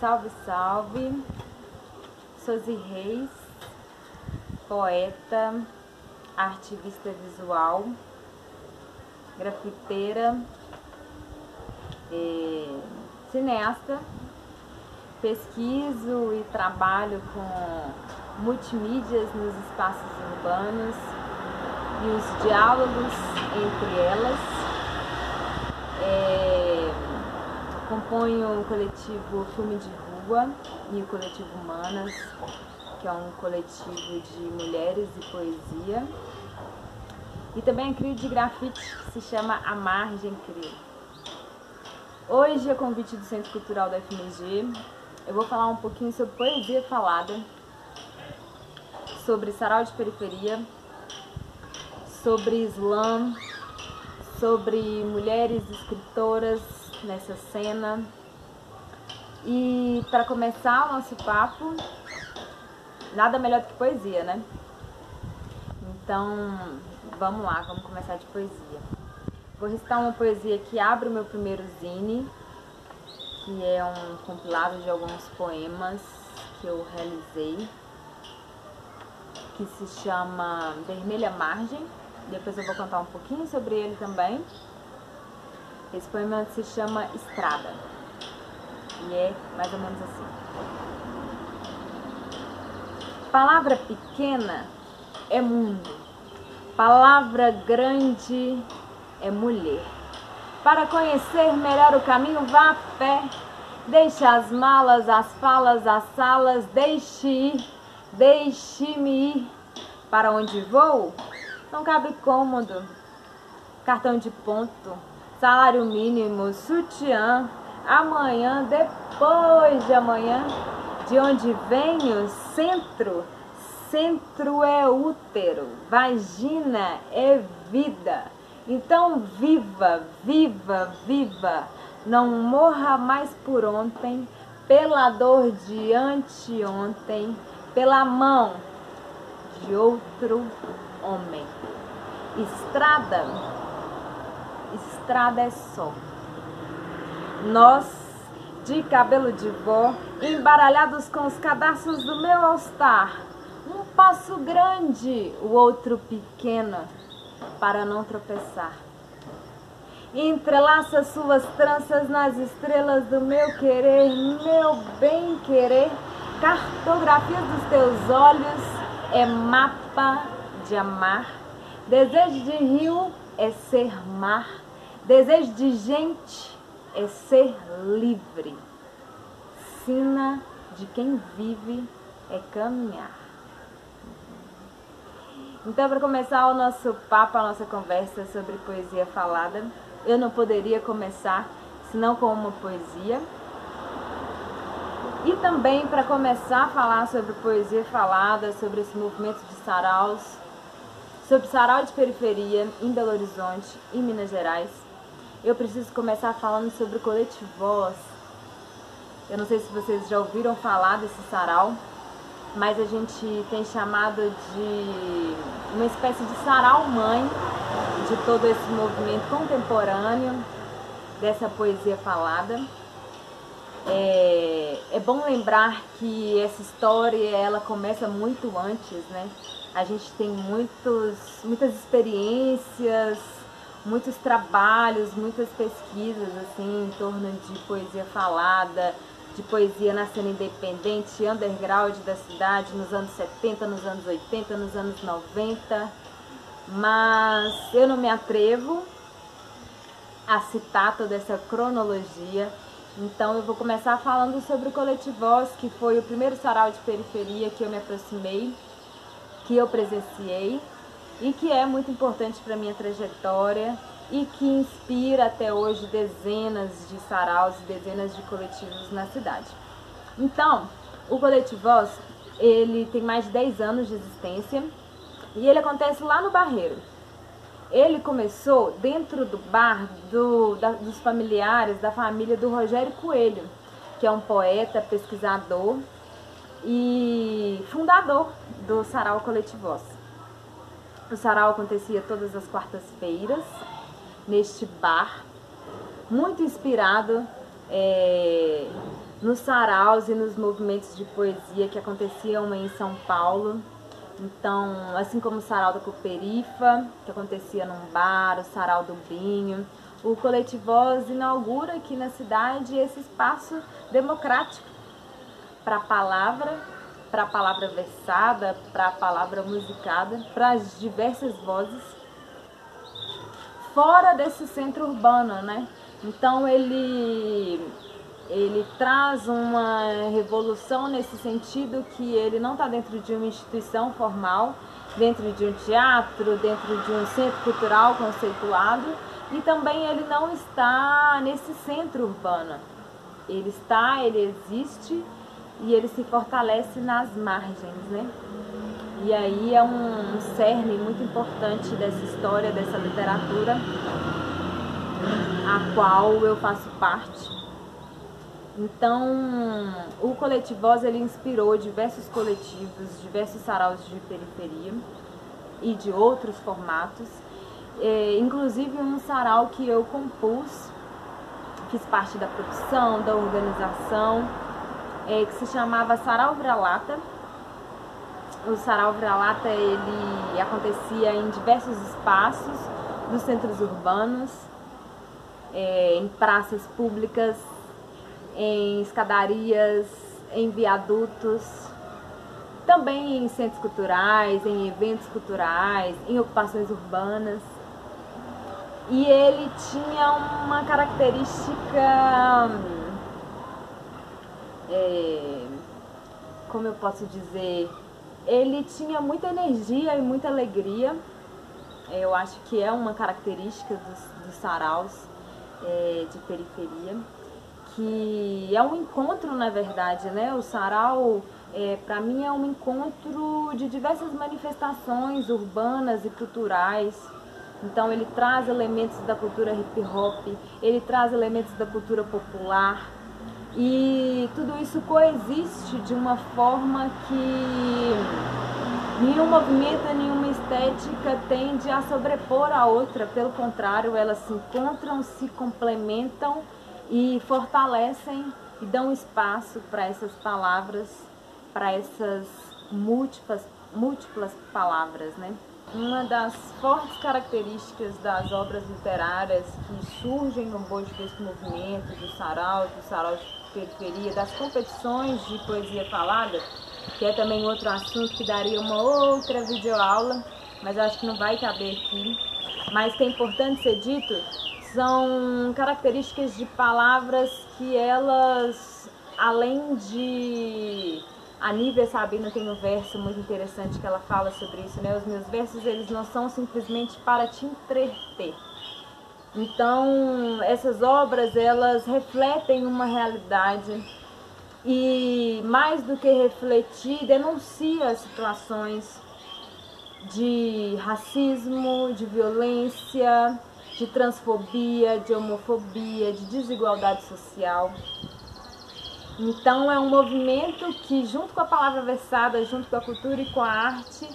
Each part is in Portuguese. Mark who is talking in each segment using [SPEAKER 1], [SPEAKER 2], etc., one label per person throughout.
[SPEAKER 1] Salve, salve! Suzy Reis, poeta, artivista visual, grafiteira, cineasta, pesquiso e trabalho com multimídias nos espaços urbanos e os diálogos entre elas. Componho o coletivo Filme de Rua e o coletivo Humanas, que é um coletivo de mulheres e poesia. E também crio de grafite, que se chama A Margem Crio. Hoje, a convite do Centro Cultural da FMG, eu vou falar um pouquinho sobre poesia falada, sobre sarau de periferia, sobre slam, sobre mulheres escritoras nessa cena. E para começar o nosso papo, nada melhor do que poesia, né? Então, vamos lá, vamos começar de poesia. Vou recitar uma poesia que abre o meu primeiro zine, que é um compilado de alguns poemas que eu realizei, que se chama Vermelha Margem. Depois eu vou contar um pouquinho sobre ele também. Esse poema se chama Estrada e é mais ou menos assim. Palavra pequena é mundo, palavra grande é mulher. Para conhecer melhor o caminho, vá a pé. Deixe as malas, as falas, as salas, deixe-me ir. Para onde vou? Não cabe cômodo, cartão de ponto, salário mínimo, sutiã, amanhã, depois de amanhã. De onde venho? Centro. Centro é útero, vagina é vida. Então viva, viva, viva. Não morra mais por ontem, pela dor de anteontem, pela mão de outro homem. Estrada é só. Nós, de cabelo de vó, embaralhados com os cadastros do meu all-star. Um passo grande, o outro pequeno, para não tropeçar. Entrelaça suas tranças nas estrelas do meu querer, meu bem-querer. Cartografia dos teus olhos é mapa de amar. Desejo de rio é ser mar. Desejo de gente é ser livre. Sina de quem vive é caminhar. Então, para começar o nosso papo, a nossa conversa sobre poesia falada, eu não poderia começar senão com uma poesia. E também para começar a falar sobre poesia falada, sobre esse movimento de saraus, sobre sarau de periferia em Belo Horizonte, em Minas Gerais, eu preciso começar falando sobre o Coletivo Voz. Eu não sei se vocês já ouviram falar desse sarau, mas a gente tem chamado de uma espécie de sarau-mãe de todo esse movimento contemporâneo, dessa poesia falada. É bom lembrar que essa história ela começa muito antes, né? A gente tem muitas experiências, muitos trabalhos, muitas pesquisas assim, em torno de poesia falada, de poesia na cena independente, underground da cidade, nos anos 70, nos anos 80, nos anos 90. Mas eu não me atrevo a citar toda essa cronologia. Então eu vou começar falando sobre o Coletivo Voz, que foi o primeiro sarau de periferia que eu me aproximei, que eu presenciei e que é muito importante para a minha trajetória e que inspira até hoje dezenas de saraus e dezenas de coletivos na cidade. Então, o Coletivo Voz, ele tem mais de 10 anos de existência E ele acontece lá no Barreiro. Ele começou dentro do bar dos familiares da família do Rogério Coelho, que é um poeta, pesquisador e fundador do Sarau Coletivós. O sarau acontecia todas as quartas-feiras neste bar, muito inspirado nos saraus e nos movimentos de poesia que aconteciam em São Paulo. Então, assim como o sarau da Cooperifa, que acontecia num bar, o sarau do Binho, o Coletivós inaugura aqui na cidade esse espaço democrático para a palavra versada, para a palavra musicada, para as diversas vozes, fora desse centro urbano, né? Então ele traz uma revolução nesse sentido que ele não está dentro de uma instituição formal, dentro de um teatro, dentro de um centro cultural conceituado, e também ele não está nesse centro urbano. Ele existe e ele se fortalece nas margens, né? E aí é um cerne muito importante dessa história, dessa literatura, a qual eu faço parte. Então, o Coletivós, ele inspirou diversos coletivos, diversos saraus de periferia e de outros formatos, inclusive um sarau que eu compus, fiz parte da produção, da organização, que se chamava Sarau Vira-Lata. O Sarau Vira-Lata, ele acontecia em diversos espaços dos centros urbanos, em praças públicas, em escadarias, em viadutos, também em centros culturais, em eventos culturais, em ocupações urbanas. E ele tinha uma característica, como eu posso dizer, ele tinha muita energia e muita alegria. Eu acho que é uma característica dos saraus de periferia, que é um encontro, na verdade, né? O sarau, para mim, é um encontro de diversas manifestações urbanas e culturais. Então ele traz elementos da cultura hip hop, ele traz elementos da cultura popular, e tudo isso coexiste de uma forma que nenhum movimento, nenhuma estética tende a sobrepor a outra. Pelo contrário, elas se encontram, se complementam e fortalecem e dão espaço para essas palavras, para essas múltiplas palavras, né? Uma das fortes características das obras literárias que surgem no bojo desse movimento, do sarau de periferia, das competições de poesia falada, que é também outro assunto que daria uma outra videoaula, mas eu acho que não vai caber aqui, mas que é importante ser dito, são características de palavras que elas, além de... A Nívia Sabina tem um verso muito interessante que ela fala sobre isso, né? Os meus versos, eles não são simplesmente para te entreter. Então, essas obras, elas refletem uma realidade e, mais do que refletir, denuncia situações de racismo, de violência, de transfobia, de homofobia, de desigualdade social. Então é um movimento que, junto com a palavra versada, junto com a cultura e com a arte,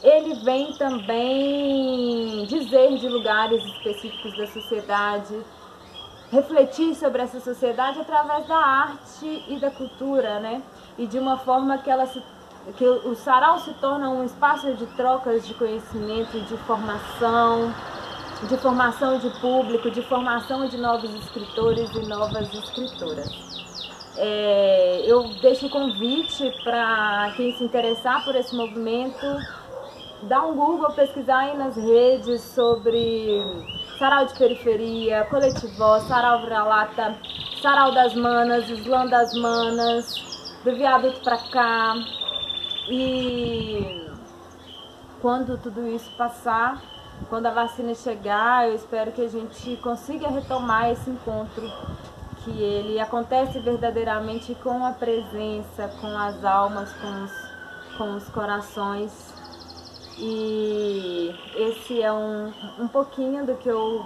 [SPEAKER 1] ele vem também dizer de lugares específicos da sociedade, refletir sobre essa sociedade através da arte e da cultura, né? E de uma forma que o sarau se torna um espaço de trocas de conhecimento, de formação de público, de formação de novos escritores e novas escritoras. Eu deixo o convite para quem se interessar por esse movimento, dar um Google, pesquisar aí nas redes sobre sarau de periferia, Coletivós, Sarau Vira-Lata, Sarau das Manas, Slam das Manas, do viaduto para cá. E quando tudo isso passar, quando a vacina chegar, eu espero que a gente consiga retomar esse encontro, que ele acontece verdadeiramente com a presença, com as almas, com os corações E esse é um pouquinho do que eu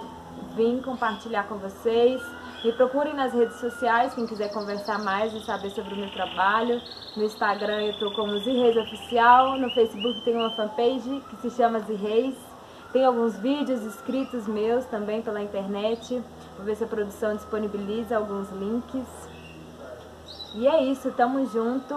[SPEAKER 1] vim compartilhar com vocês. Me procurem nas redes sociais, quem quiser conversar mais e saber sobre o meu trabalho. No Instagram eu estou como Zirreis Oficial, no Facebook tem uma fanpage que se chama Zirreis. Tem alguns vídeos escritos meus também pela internet. Vou ver se a produção disponibiliza alguns links. E é isso, tamo junto.